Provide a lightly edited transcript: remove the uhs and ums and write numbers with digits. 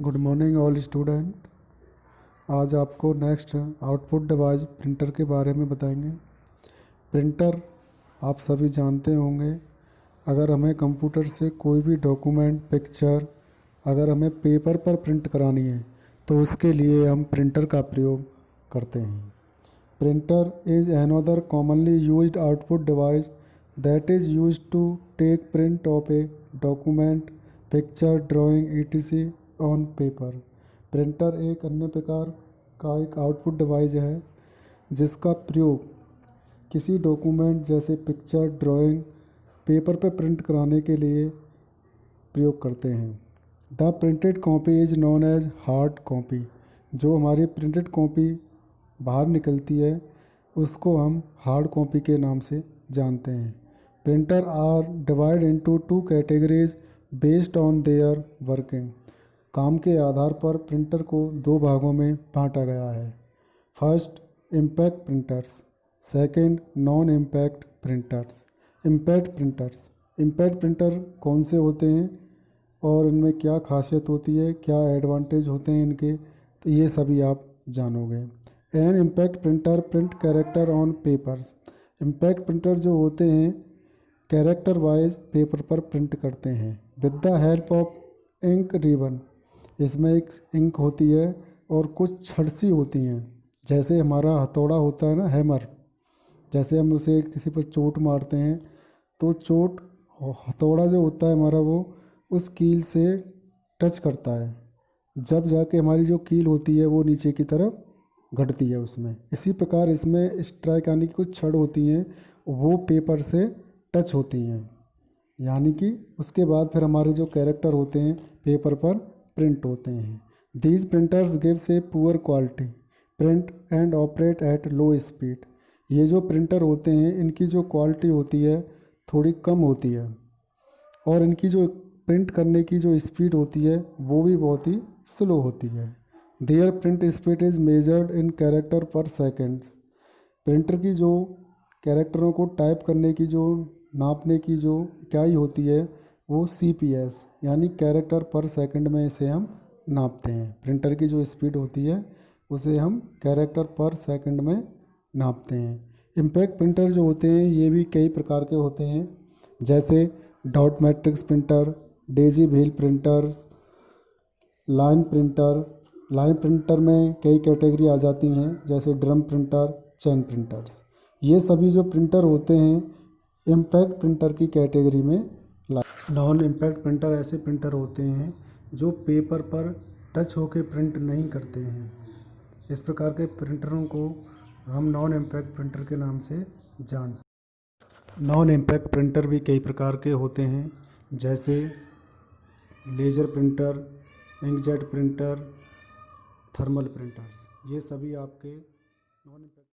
Good morning all student. आज आपको next output device printer के बारे में बताएंगे। प्रिंटर आप सभी जानते होंगे, अगर हमें कंप्यूटर से कोई भी डॉक्यूमेंट, पिक्चर अगर हमें पेपर पर प्रिंट करानी है तो उसके लिए हम प्रिंटर का प्रयोग करते हैं। Printer is another commonly used output device that is used to take print off a document, picture, drawing etc on paper. Printer एक अन्य प्रकार का एक आउटपुट डिवाइस है जिसका प्रयोग किसी डॉक्यूमेंट जैसे पिक्चर, ड्राइंग, पेपर पर प्रिंट कराने के लिए प्रयोग करते हैं। The printed copy is known as hard copy. जो हमारी प्रिंटेड कॉपी बाहर निकलती है उसको हम हार्ड कॉपी के नाम से जानते हैं। Printer are divide into two categories based on their working. काम के आधार पर प्रिंटर को दो भागों में बांटा गया है। First, impact printers, second, non impact printers. Impact printer कौन से होते हैं और इनमें क्या खासियत होती है, क्या एडवांटेज होते हैं इनके, तो ये सभी आप जानोगे। An impact printer print character on papers. Impact printer जो होते हैं कैरेक्टर वाइज पेपर पर प्रिंट करते हैं with the help of ink ribbon. इसमें एक इंक होती है और कुछ छड़सी होती हैं, जैसे हमारा हथौड़ा होता है ना, हैमर, जैसे हम उसे किसी पर चोट मारते हैं तो चोट हथौड़ा जो होता है हमारा वो उस कील से टच करता है, जब जाके हमारी जो कील होती है वो नीचे की तरफ घटती है उसमें। इसी प्रकार इसमें स्ट्राइक यानी कि कुछ छड़ होती हैं वो पेपर से टच होती हैं, यानी कि उसके बाद फिर हमारे जो कैरेक्टर होते हैं पेपर पर प्रिंट होते हैं। These printers gives a poor quality print and operate at low speed. ये जो प्रिंटर होते हैं इनकी जो क्वालिटी होती है थोड़ी कम होती है और इनकी जो प्रिंट करने की जो स्पीड होती है वो भी बहुत ही स्लो होती है। Their print speed is measured in character per seconds. Printer की जो कैरेक्टरों को टाइप करने की जो नापने की जो इकाई होती है वो CPS यानी कैरेक्टर पर सेकंड में इसे हम नापते हैं। प्रिंटर की जो स्पीड होती है उसे हम कैरेक्टर पर सेकंड में नापते हैं। इम्पैक्ट प्रिंटर जो होते हैं ये भी कई प्रकार के होते हैं, जैसे dot matrix printer, Daisy wheel printers, line printer. Line printer में कई कैटेगरी आ जाती हैं, जैसे ड्रम प्रिंटर, चैन प्रिंटर्स। ये सभी जो प्रिंटर होते हैं इम्पैक्ट प्रिंटर की कैटेगरी में। नॉन इम्पैक्ट प्रिंटर ऐसे प्रिंटर होते हैं जो पेपर पर टच होकर प्रिंट नहीं करते हैं। इस प्रकार के प्रिंटरों को हम नॉन इम्पैक्ट प्रिंटर के नाम से जानते हैं। नॉन इम्पैक्ट प्रिंटर भी कई प्रकार के होते हैं, जैसे laser printer, inkjet printer, thermal printers. ये सभी आपके नॉन इम्पैक्ट